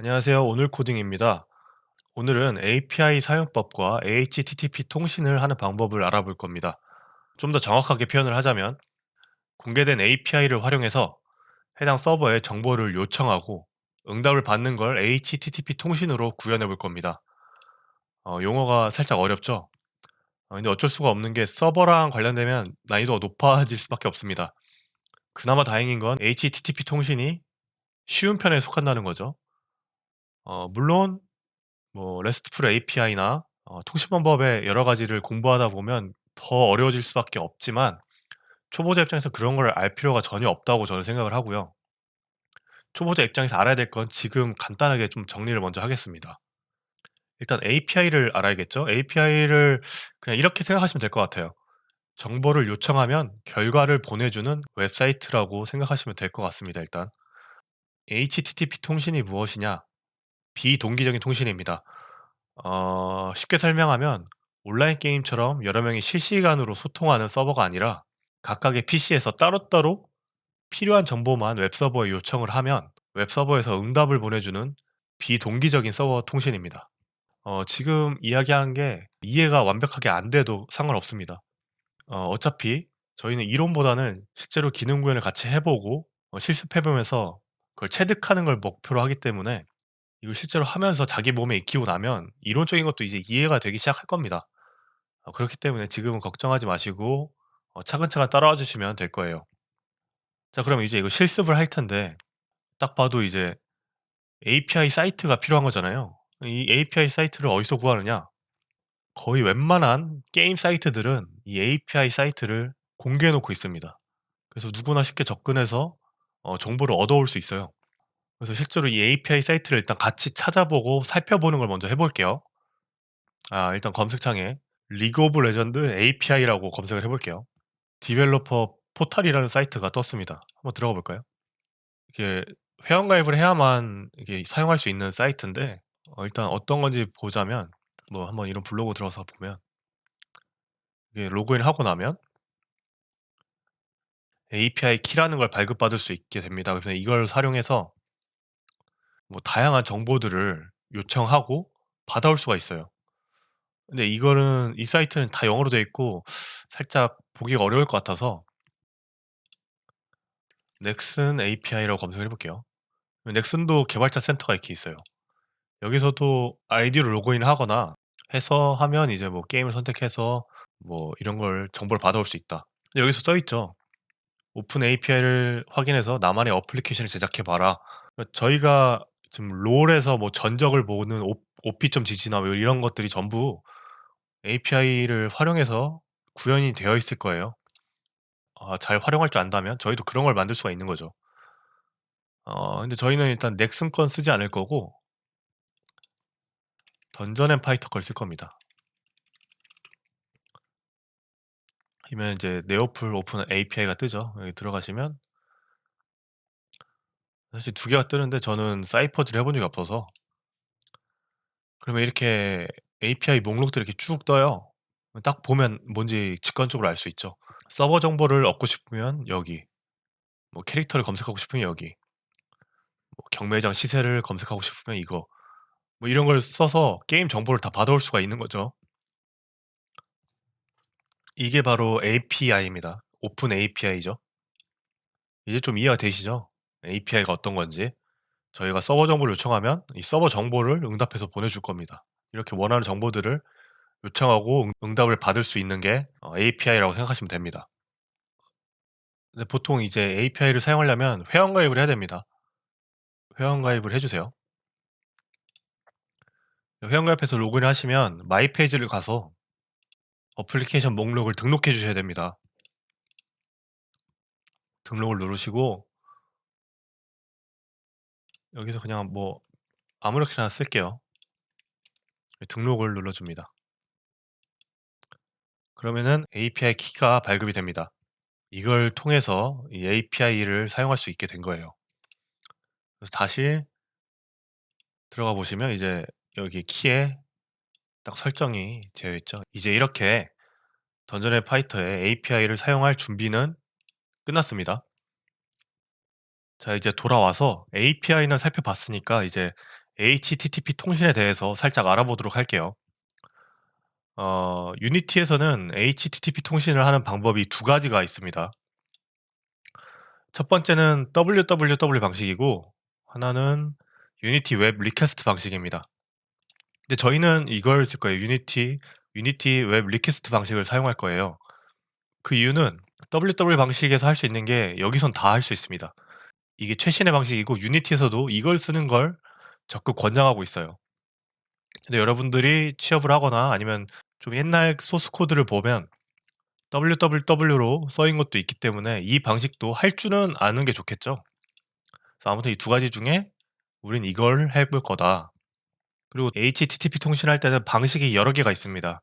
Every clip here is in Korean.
안녕하세요. 오늘 코딩입니다. 오늘은 API 사용법과 HTTP 통신을 하는 방법을 알아볼 겁니다. 좀 더 정확하게 표현을 하자면 공개된 API를 활용해서 해당 서버에 정보를 요청하고 응답을 받는 걸 HTTP 통신으로 구현해 볼 겁니다. 용어가 살짝 어렵죠? 근데 어쩔 수가 없는 게 서버랑 관련되면 난이도가 높아질 수밖에 없습니다. 그나마 다행인 건 HTTP 통신이 쉬운 편에 속한다는 거죠. 물론 RESTful API나 통신 방법의 여러 가지를 공부하다 보면 더 어려워질 수밖에 없지만 초보자 입장에서 그런 걸 알 필요가 전혀 없다고 저는 생각을 하고요. 초보자 입장에서 알아야 될 건 지금 간단하게 좀 정리를 먼저 하겠습니다. 일단 API를 알아야겠죠? API를 그냥 이렇게 생각하시면 될 것 같아요. 정보를 요청하면 결과를 보내주는 웹사이트라고 생각하시면 될 것 같습니다, 일단. HTTP 통신이 무엇이냐? 비동기적인 통신입니다. 쉽게 설명하면 온라인 게임처럼 여러 명이 실시간으로 소통하는 서버가 아니라 각각의 PC에서 따로따로 필요한 정보만 웹서버에 요청을 하면 웹서버에서 응답을 보내주는 비동기적인 서버 통신입니다. 지금 이야기한 게 이해가 완벽하게 안 돼도 상관없습니다. 어차피 저희는 이론보다는 실제로 기능 구현을 같이 해보고 실습해보면서 그걸 체득하는 걸 목표로 하기 때문에 이걸 실제로 하면서 자기 몸에 익히고 나면 이론적인 것도 이제 이해가 되기 시작할 겁니다. 그렇기 때문에 지금은 걱정하지 마시고 차근차근 따라와 주시면 될 거예요. 자, 그럼 이제 이거 실습을 할 텐데 딱 봐도 이제 API 사이트가 필요한 거잖아요. 이 API 사이트를 어디서 구하느냐? 거의 웬만한 게임 사이트들은 이 API 사이트를 공개해 놓고 있습니다. 그래서 누구나 쉽게 접근해서 정보를 얻어올 수 있어요. 그래서 실제로 이 API 사이트를 일단 같이 찾아보고 살펴보는 걸 먼저 해 볼게요. 일단 검색창에 리그 오브 레전드 API라고 검색을 해 볼게요. 디벨로퍼 포탈이라는 사이트가 떴습니다. 한번 들어가 볼까요? 이게 회원가입을 해야만 이게 사용할 수 있는 사이트인데 일단 어떤 건지 보자면 한번 이런 블로그 들어가서 보면 이게 로그인을 하고 나면 API 키라는 걸 발급받을 수 있게 됩니다. 그래서 이걸 활용해서 다양한 정보들을 요청하고 받아올 수가 있어요. 근데 이거는 이 사이트는 다 영어로 되어 있고 살짝 보기가 어려울 것 같아서 넥슨 API라고 검색을 해 볼게요. 넥슨도 개발자 센터가 이렇게 있어요. 여기서도 아이디로 로그인을 하거나 해서 하면 이제 게임을 선택해서 이런 걸 정보를 받아올 수 있다. 여기서 써 있죠. 오픈 API를 확인해서 나만의 어플리케이션을 제작해 봐라. 저희가 지금 롤에서 전적을 보는 OP.gg나 이런 것들이 전부 API를 활용해서 구현이 되어 있을 거예요. 잘 활용할 줄 안다면 저희도 그런 걸 만들 수가 있는 거죠. 근데 저희는 일단 넥슨 건 쓰지 않을 거고 던전 앤 파이터 걸 쓸 겁니다. 이면 이제 네오플 오픈 API가 뜨죠. 여기 들어가시면 사실 두 개가 뜨는데 저는 사이퍼즈를 해본 적이 없어서 그러면 이렇게 API 목록들이 이렇게 쭉 떠요. 딱 보면 뭔지 직관적으로 알 수 있죠. 서버 정보를 얻고 싶으면 여기, 캐릭터를 검색하고 싶으면 여기, 경매장 시세를 검색하고 싶으면 이거, 이런 걸 써서 게임 정보를 다 받아올 수가 있는 거죠. 이게 바로 API입니다. 오픈 API죠. 이제 좀 이해가 되시죠? API가 어떤 건지. 저희가 서버 정보를 요청하면 이 서버 정보를 응답해서 보내줄 겁니다. 이렇게 원하는 정보들을 요청하고 응답을 받을 수 있는 게 API라고 생각하시면 됩니다. 근데 보통 이제 API를 사용하려면 회원가입을 해야 됩니다. 회원가입을 해주세요. 회원가입해서 로그인 하시면 마이 페이지를 가서 어플리케이션 목록을 등록해 주셔야 됩니다. 등록을 누르시고 여기서 그냥 아무렇게나 쓸게요. 등록을 눌러줍니다. 그러면은 API 키가 발급이 됩니다. 이걸 통해서 이 API를 사용할 수 있게 된 거예요. 그래서 다시 들어가 보시면 이제 여기 키에 딱 설정이 되어 있죠. 이제 이렇게 던전 앤 파이터의 API를 사용할 준비는 끝났습니다. 자, 이제 돌아와서 API는 살펴봤으니까 이제 HTTP 통신에 대해서 살짝 알아보도록 할게요. 유니티에서는 HTTP 통신을 하는 방법이 두 가지가 있습니다. 첫 번째는 WWW 방식이고 하나는 유니티 웹 리퀘스트 방식입니다. 근데 저희는 이걸 쓸 거예요. 유니티 웹 리퀘스트 방식을 사용할 거예요. 그 이유는 WW 방식에서 할 수 있는 게 여기선 다 할 수 있습니다. 이게 최신의 방식이고 유니티에서도 이걸 쓰는 걸 적극 권장하고 있어요. 근데 여러분들이 취업을 하거나 아니면 좀 옛날 소스 코드를 보면 www로 써인 것도 있기 때문에 이 방식도 할 줄은 아는 게 좋겠죠. 그래서 아무튼 이 두 가지 중에 우린 이걸 해볼 거다. 그리고 HTTP 통신할 때는 방식이 여러 개가 있습니다.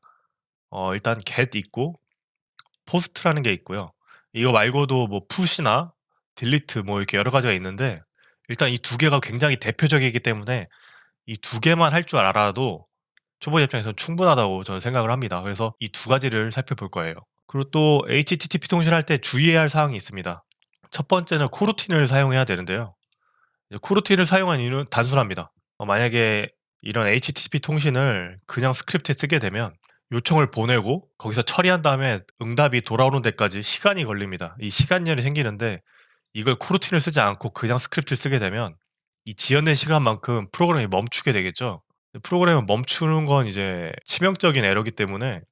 일단 get 있고 post라는 게 있고요. 이거 말고도 뭐 push나 delete 뭐 이렇게 여러 가지가 있는데 일단 이 두 개가 굉장히 대표적이기 때문에 이 두 개만 할 줄 알아도 초보 입장에서는 충분하다고 저는 생각을 합니다. 그래서 이 두 가지를 살펴볼 거예요. 그리고 또 HTTP 통신할 때 주의해야 할 사항이 있습니다. 첫 번째는 코루틴을 사용해야 되는데요. 코루틴을 사용한 이유는 단순합니다. 만약에 이런 HTTP 통신을 그냥 스크립트에 쓰게 되면 요청을 보내고 거기서 처리한 다음에 응답이 돌아오는 데까지 시간이 걸립니다. 이 시간열이 생기는데 이걸 코루틴을 쓰지 않고 그냥 스크립트를 쓰게 되면 이 지연된 시간만큼 프로그램이 멈추게 되겠죠. 프로그램을 멈추는 건 이제 치명적인 에러기 때문에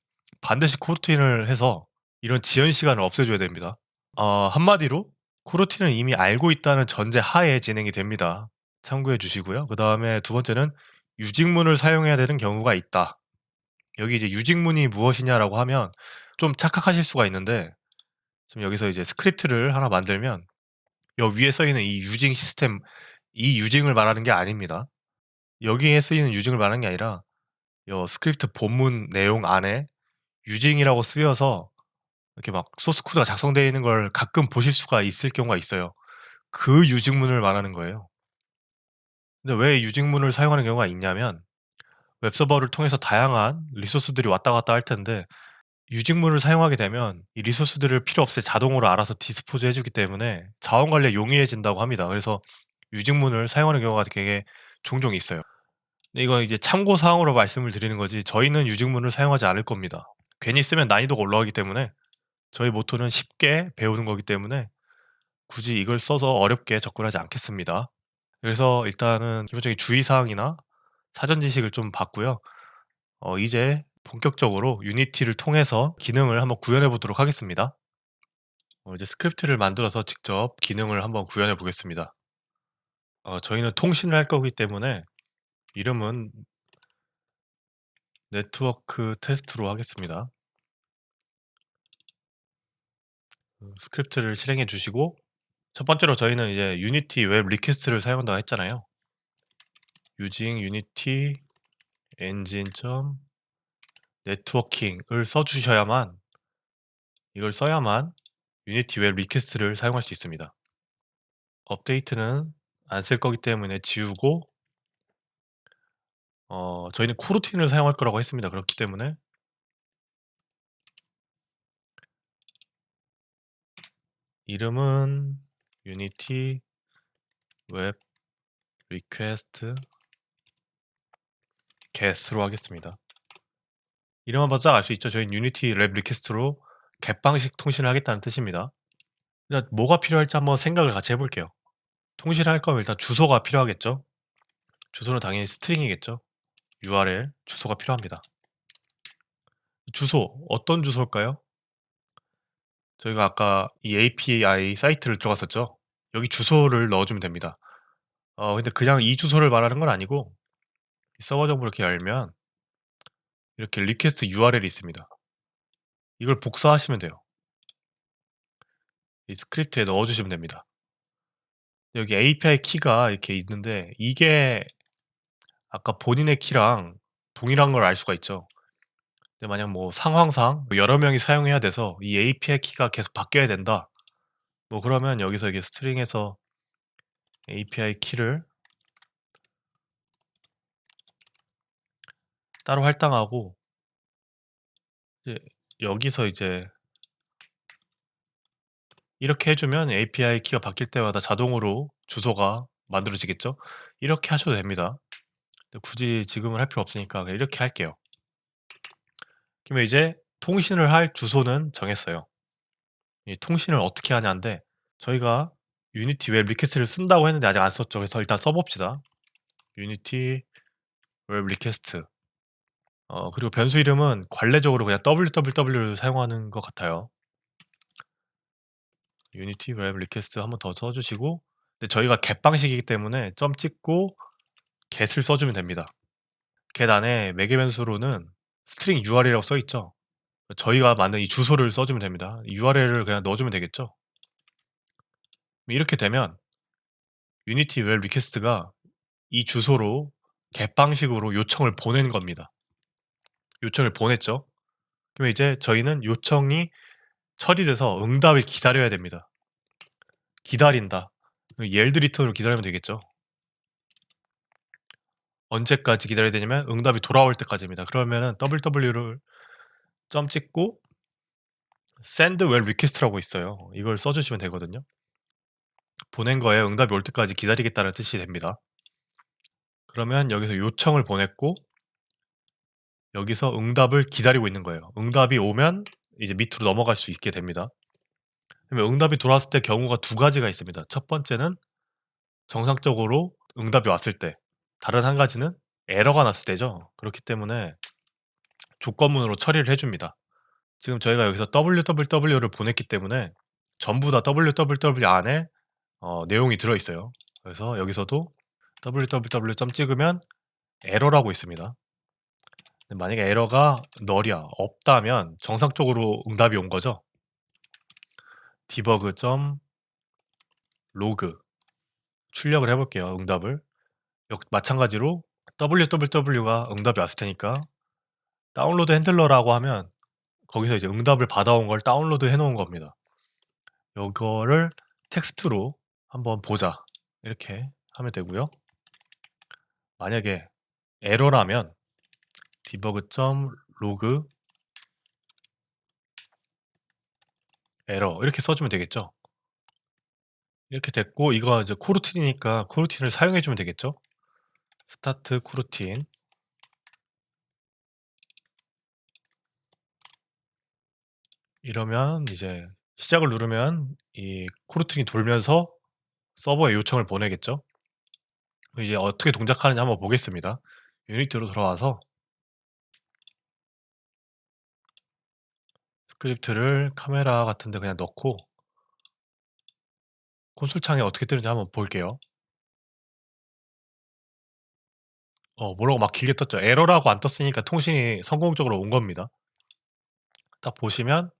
반드시 코루틴을 해서 이런 지연 시간을 없애줘야 됩니다. 한마디로 코루틴은 이미 알고 있다는 전제 하에 진행이 됩니다. 참고해 주시고요. 그 다음에 두 번째는 유직문을 사용해야 되는 경우가 있다. 여기 이제 유직문이 무엇이냐라고 하면 좀 착각하실 수가 있는데 지금 여기서 이제 스크립트를 하나 만들면 여기 위에 써 있는 이 유징 시스템, 이 유징을 말하는 게 아닙니다. 여기에 쓰이는 유징을 말하는 게 아니라 요 스크립트 본문 내용 안에 유징이라고 쓰여서 이렇게 막 소스 코드가 작성되어 있는 걸 가끔 보실 수가 있을 경우가 있어요. 그 유직문을 말하는 거예요. 근데 왜 유직문을 사용하는 경우가 있냐면 웹서버를 통해서 다양한 리소스들이 왔다 갔다 할 텐데 유직문을 사용하게 되면 이 리소스들을 필요 없이 자동으로 알아서 디스포즈 해주기 때문에 자원 관리에 용이해진다고 합니다. 그래서 유직문을 사용하는 경우가 되게 종종 있어요. 근데 이건 이제 참고 사항으로 말씀을 드리는 거지 저희는 유직문을 사용하지 않을 겁니다. 괜히 쓰면 난이도가 올라가기 때문에 저희 모토는 쉽게 배우는 거기 때문에 굳이 이걸 써서 어렵게 접근하지 않겠습니다. 그래서 일단은 기본적인 주의사항이나 사전 지식을 좀 봤고요. 이제 본격적으로 유니티를 통해서 기능을 한번 구현해 보도록 하겠습니다. 이제 스크립트를 만들어서 직접 기능을 한번 구현해 보겠습니다. 저희는 통신을 할 거기 때문에 이름은 네트워크 테스트로 하겠습니다. 스크립트를 실행해 주시고 첫 번째로 저희는 이제 유니티 웹 리퀘스트를 사용한다고 했잖아요. using unity engine networking을 써주셔야만 이걸 써야만 유니티 웹 리퀘스트를 사용할 수 있습니다. 업데이트는 안 쓸 거기 때문에 지우고 저희는 코루틴을 사용할 거라고 했습니다. 그렇기 때문에 이름은 유니티 웹 리퀘스트 get으로 하겠습니다. 이름만 봐도 알 수 있죠. 저희는 유니티 웹 리퀘스트로 get 방식 통신을 하겠다는 뜻입니다. 일단 뭐가 필요할지 한번 생각을 같이 해볼게요. 통신을 할 거면 일단 주소가 필요하겠죠. 주소는 당연히 스트링이겠죠. URL 주소가 필요합니다. 주소 어떤 주소일까요? 저희가 아까 이 API 사이트를 들어갔었죠. 여기 주소를 넣어주면 됩니다. 근데 그냥 이 주소를 말하는 건 아니고 서버 정보를 이렇게 열면 이렇게 리퀘스트 URL이 있습니다. 이걸 복사하시면 돼요. 이 스크립트에 넣어주시면 됩니다. 여기 API 키가 이렇게 있는데 이게 아까 본인의 키랑 동일한 걸 알 수가 있죠. 근데 만약 뭐 상황상 여러 명이 사용해야 돼서 이 API 키가 계속 바뀌어야 된다. 뭐 그러면 여기서 이게 스트링에서 API 키를 따로 할당하고 이제 여기서 이제 이렇게 해주면 API 키가 바뀔 때마다 자동으로 주소가 만들어지겠죠? 이렇게 하셔도 됩니다. 굳이 지금은 할 필요 없으니까 그냥 이렇게 할게요. 그러면 이제 통신을 할 주소는 정했어요. 이 통신을 어떻게 하냐인데 저희가 유니티 웹 리퀘스트를 쓴다고 했는데 아직 안 썼죠. 그래서 일단 써봅시다. 유니티 웹 리퀘스트. 그리고 변수 이름은 관례적으로 그냥 www를 사용하는 것 같아요. 유니티 웹 리퀘스트 한번 더 써주시고, 근데 저희가 get 방식이기 때문에 점 찍고 get을 써주면 됩니다. get 안에 매개 변수로는 스트링 URL이라고 써있죠. 저희가 만든 이 주소를 써주면 됩니다. URL을 그냥 넣어주면 되겠죠. 이렇게 되면 유니티 웹 리퀘스트가 이 주소로 get 방식으로 요청을 보낸 겁니다. 요청을 보냈죠. 그러면 이제 저희는 요청이 처리돼서 응답을 기다려야 됩니다. 기다린다. yield 리턴으로 기다리면 되겠죠. 언제까지 기다려야 되냐면 응답이 돌아올 때까지입니다. 그러면은 ww를 점 찍고 send web request라고 있어요. 이걸 써주시면 되거든요. 보낸 거에 응답이 올 때까지 기다리겠다는 뜻이 됩니다. 그러면 여기서 요청을 보냈고 여기서 응답을 기다리고 있는 거예요. 응답이 오면 이제 밑으로 넘어갈 수 있게 됩니다. 그러면 응답이 돌아왔을 때 경우가 두 가지가 있습니다. 첫 번째는 정상적으로 응답이 왔을 때, 다른 한 가지는 에러가 났을 때죠. 그렇기 때문에 조건문으로 처리를 해줍니다. 지금 저희가 여기서 www를 보냈기 때문에 전부 다 www 안에 내용이 들어있어요. 그래서 여기서도 www 점 찍으면 에러라고 있습니다. 만약에 에러가 널이야 없다면 정상적으로 응답이 온 거죠. debug 점 log 출력을 해볼게요. 응답을 마찬가지로 www가 응답이 왔을 테니까 다운로드 핸들러라고 하면 거기서 이제 응답을 받아온 걸 다운로드 해놓은 겁니다. 이거를 텍스트로 한번 보자 이렇게 하면 되고요. 만약에 에러라면 debug.log 에러 이렇게 써주면 되겠죠. 이렇게 됐고 이거 이제 코루틴이니까 코루틴을 사용해주면 되겠죠. 스타트 코루틴 이러면 이제 시작을 누르면 이 코루틴이 돌면서 서버에 요청을 보내겠죠. 이제 어떻게 동작하는지 한번 보겠습니다. 유니티로 돌아와서 스크립트를 카메라 같은 데 그냥 넣고 콘솔 창에 어떻게 뜨는지 한번 볼게요. 뭐라고 막 길게 떴죠. 에러라고 안 떴으니까 통신이 성공적으로 온 겁니다. 딱 보시면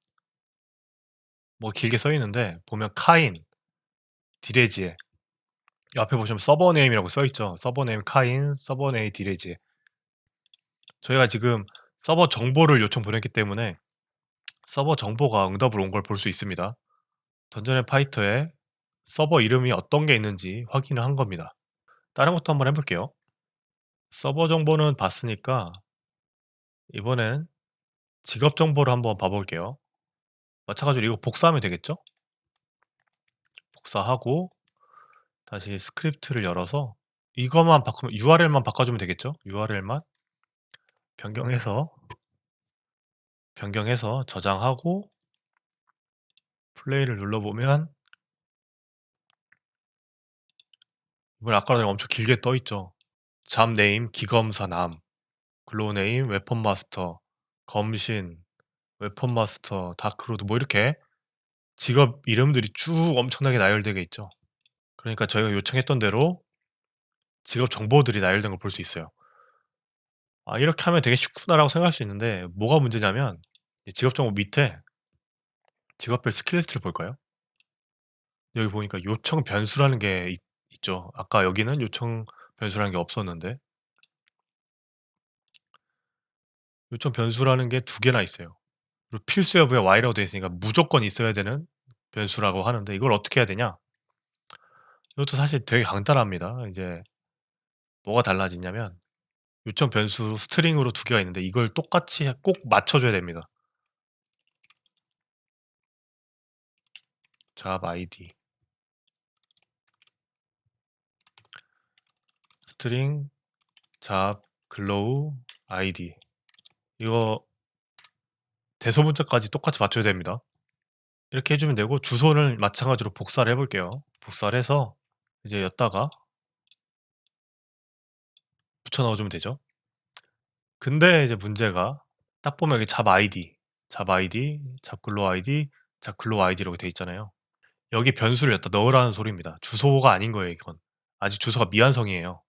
뭐 길게 써 있는데 보면 카인, 디레지에 옆에 보시면 서버 네임이라고 써 있죠. 서버 네임 카인, 서버 네임 디레지에 저희가 지금 서버 정보를 요청 보냈기 때문에 서버 정보가 응답으로 온 걸 볼 수 있습니다. 던전 앤 파이터에 서버 이름이 어떤 게 있는지 확인을 한 겁니다. 다른 것도 한번 해볼게요. 서버 정보는 봤으니까 이번엔 직업 정보를 한번 봐볼게요. 마찬가지로 이거 복사하면 되겠죠? 복사하고 다시 스크립트를 열어서 이거만 바꾸면 URL만 바꿔주면 되겠죠? URL만 변경해서 저장하고 플레이를 눌러보면 이번에 아까랑 엄청 길게 떠있죠. 잡 네임 기검사 남 글로우 네임 웨폰 마스터 검신 웨폰 마스터 다크로드 뭐 이렇게 직업 이름들이 쭉 엄청나게 나열되어 있죠. 그러니까 저희가 요청했던 대로 직업 정보들이 나열된 걸 볼 수 있어요. 이렇게 하면 되게 쉽구나라고 생각할 수 있는데 뭐가 문제냐면 이 직업 정보 밑에 직업별 스킬 리스트를 볼까요? 여기 보니까 요청 변수라는 게 있죠. 아까 여기는 요청 변수라는 게 없었는데 요청 변수라는 게 두 개나 있어요. 그리고 필수 여부에 Y라고 되어 있으니까 무조건 있어야 되는 변수라고 하는데 이걸 어떻게 해야 되냐? 이것도 사실 되게 간단합니다. 이제 뭐가 달라지냐면 요청 변수 스트링으로 두 개가 있는데 이걸 똑같이 꼭 맞춰줘야 됩니다. 잡 id 스트링 잡 글로우 아이디 이거 대소문자까지 똑같이 맞춰야 됩니다. 이렇게 해 주면 되고 주소는 마찬가지로 복사를 해 볼게요. 복사를 해서 이제 여기다가 붙여 넣어 주면 되죠. 근데 이제 문제가 딱 보면 여기 잡글로우 아이디, 잡글로우 아이디라고 돼 있잖아요. 여기 변수를 여기다 넣으라는 소리입니다. 주소가 아닌 거예요, 이건. 아직 주소가 미완성이에요.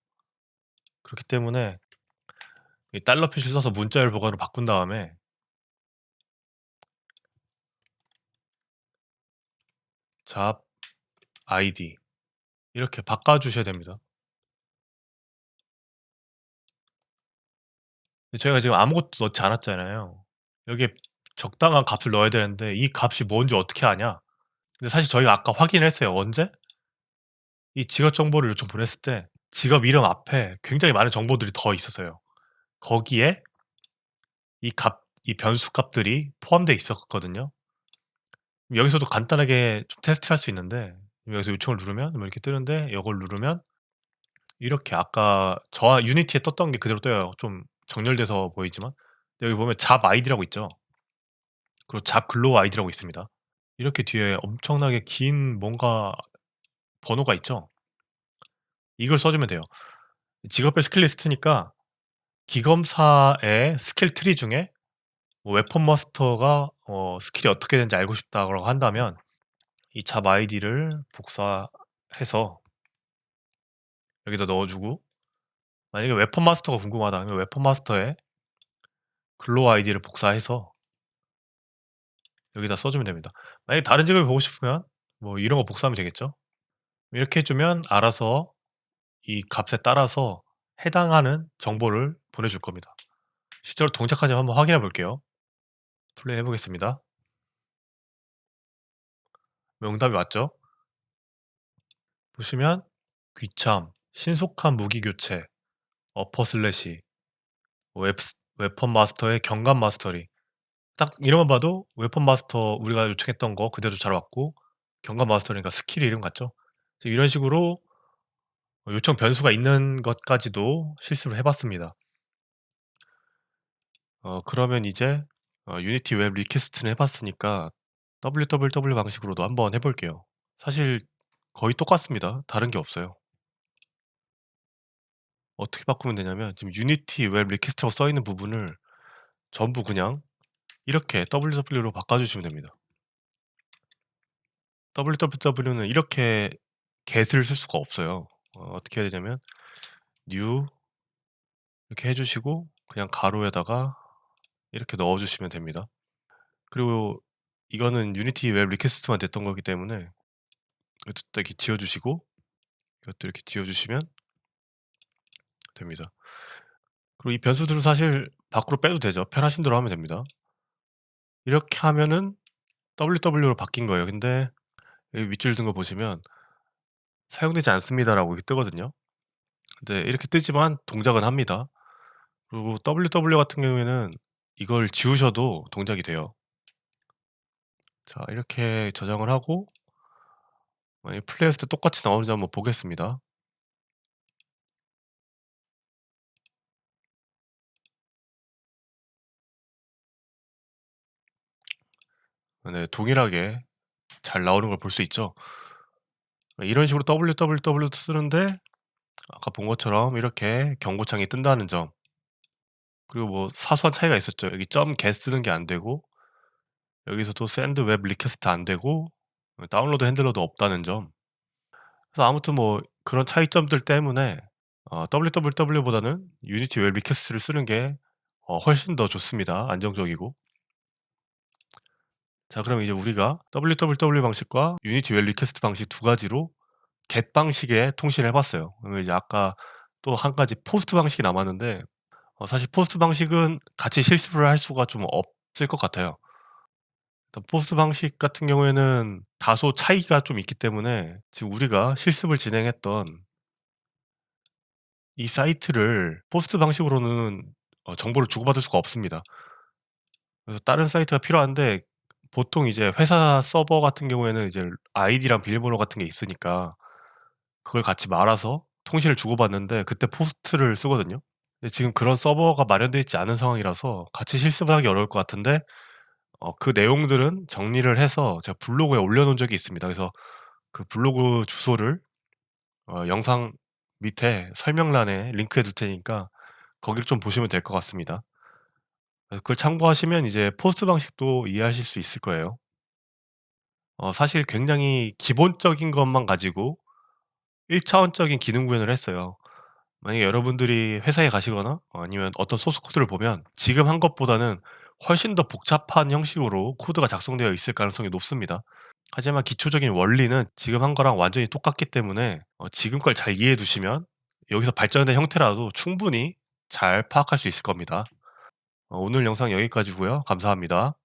그렇기 때문에 이 달러 표시를 써서 문자열 보관으로 바꾼 다음에 잡 아이디 이렇게 바꿔 주셔야 됩니다. 저희가 지금 아무것도 넣지 않았잖아요. 여기에 적당한 값을 넣어야 되는데 이 값이 뭔지 어떻게 아냐? 근데 사실 저희가 아까 확인을 했어요. 언제? 이 직업 정보를 요청 보냈을 때 직업 이름 앞에 굉장히 많은 정보들이 더 있었어요. 거기에 이 변수 값들이 포함되어 있었거든요. 여기서도 간단하게 좀 테스트를 할 수 있는데 여기서 요청을 누르면 뭐 이렇게 뜨는데 이걸 누르면 이렇게 아까 저 유니티에 떴던 게 그대로 떠요. 좀 정렬돼서 보이지만 여기 보면 잡 아이디라고 있죠. 그리고 잡 글로우 아이디라고 있습니다. 이렇게 뒤에 엄청나게 긴 뭔가 번호가 있죠. 이걸 써주면 돼요. 직업별 스킬 리스트니까 기검사의 스킬 트리 중에 뭐 웨폰 마스터가 스킬이 어떻게 되는지 알고 싶다고 한다면 이 잡 아이디를 복사해서 여기다 넣어주고 만약에 웨폰 마스터가 궁금하다 그러면 웨폰 마스터의 글로우 아이디를 복사해서 여기다 써주면 됩니다. 만약에 다른 직업을 보고 싶으면 뭐 이런 거 복사하면 되겠죠. 이렇게 해주면 알아서 이 값에 따라서 해당하는 정보를 보내줄 겁니다. 실제로 동작하지 한번 확인해 볼게요. 플레이 해보겠습니다. 응답이 왔죠? 보시면 귀참, 신속한 무기 교체, 어퍼 슬래시, 웨폰 마스터의 경감 마스터리 딱 이름만 봐도 웨폰 마스터 우리가 요청했던 거 그대로 잘 왔고 경감 마스터니까 스킬 이름 같죠? 이런 식으로 요청 변수가 있는 것까지도 실습을 해봤습니다. 그러면 이제 유니티 웹 리퀘스트는 해봤으니까 www 방식으로도 한번 해볼게요. 사실 거의 똑같습니다. 다른 게 없어요. 어떻게 바꾸면 되냐면 지금 유니티 웹 리퀘스트라고 써있는 부분을 전부 그냥 이렇게 www로 바꿔주시면 됩니다. www는 이렇게 get을 쓸 수가 없어요. 어떻게 해야 되냐면 new 이렇게 해주시고 그냥 가로에다가 이렇게 넣어주시면 됩니다. 그리고 이거는 유니티 웹 리퀘스트만 됐던 거기 때문에 이것도 이렇게 지워주시고 이것도 이렇게 지워주시면 됩니다. 그리고 이 변수들은 사실 밖으로 빼도 되죠. 편하신 대로 하면 됩니다. 이렇게 하면은 ww로 바뀐 거예요. 근데 여기 밑줄 든 거 보시면 사용되지 않습니다라고 이렇게 뜨거든요. 근데 이렇게 뜨지만 동작은 합니다. 그리고 ww 같은 경우에는 이걸 지우셔도 동작이 돼요. 자, 이렇게 저장을 하고 만약에 플레이했을 때 똑같이 나오는지 한번 보겠습니다. 네, 동일하게 잘 나오는 걸 볼 수 있죠. 이런 식으로 www도 쓰는데 아까 본 것처럼 이렇게 경고창이 뜬다는 점. 그리고 뭐 사소한 차이가 있었죠. 여기 .get 쓰는 게 안 되고 여기서도 send web request 안 되고 다운로드 핸들러도 없다는 점. 그래서 아무튼 뭐 그런 차이점들 때문에 www보다는 유니티 웹 리퀘스트를 쓰는 게 훨씬 더 좋습니다. 안정적이고. 자, 그럼 이제 우리가 www 방식과 유니티 웹 리퀘스트 방식 두 가지로 get 방식의 통신을 해봤어요. 그러면 이제 아까 또 한 가지 포스트 방식이 남았는데 사실 포스트 방식은 같이 실습을 할 수가 좀 없을 것 같아요. 포스트 방식 같은 경우에는 다소 차이가 좀 있기 때문에 지금 우리가 실습을 진행했던 이 사이트를 포스트 방식으로는 정보를 주고받을 수가 없습니다. 그래서 다른 사이트가 필요한데 보통 이제 회사 서버 같은 경우에는 이제 아이디랑 비밀번호 같은 게 있으니까 그걸 같이 말아서 통신을 주고받는데 그때 포스트를 쓰거든요. 근데 지금 그런 서버가 마련되어 있지 않은 상황이라서 같이 실습을 하기 어려울 것 같은데 그 내용들은 정리를 해서 제가 블로그에 올려 놓은 적이 있습니다. 그래서 그 블로그 주소를 영상 밑에 설명란에 링크해 둘 테니까 거기를 좀 보시면 될 것 같습니다. 그걸 참고하시면 이제 포스트 방식도 이해하실 수 있을 거예요. 사실 굉장히 기본적인 것만 가지고 1 차원적인 기능 구현을 했어요. 만약에 여러분들이 회사에 가시거나 아니면 어떤 소스 코드를 보면 지금 한 것보다는 훨씬 더 복잡한 형식으로 코드가 작성되어 있을 가능성이 높습니다. 하지만 기초적인 원리는 지금 한 거랑 완전히 똑같기 때문에 지금 걸 잘 이해해 두시면 여기서 발전된 형태라도 충분히 잘 파악할 수 있을 겁니다. 오늘 영상 여기까지고요. 감사합니다.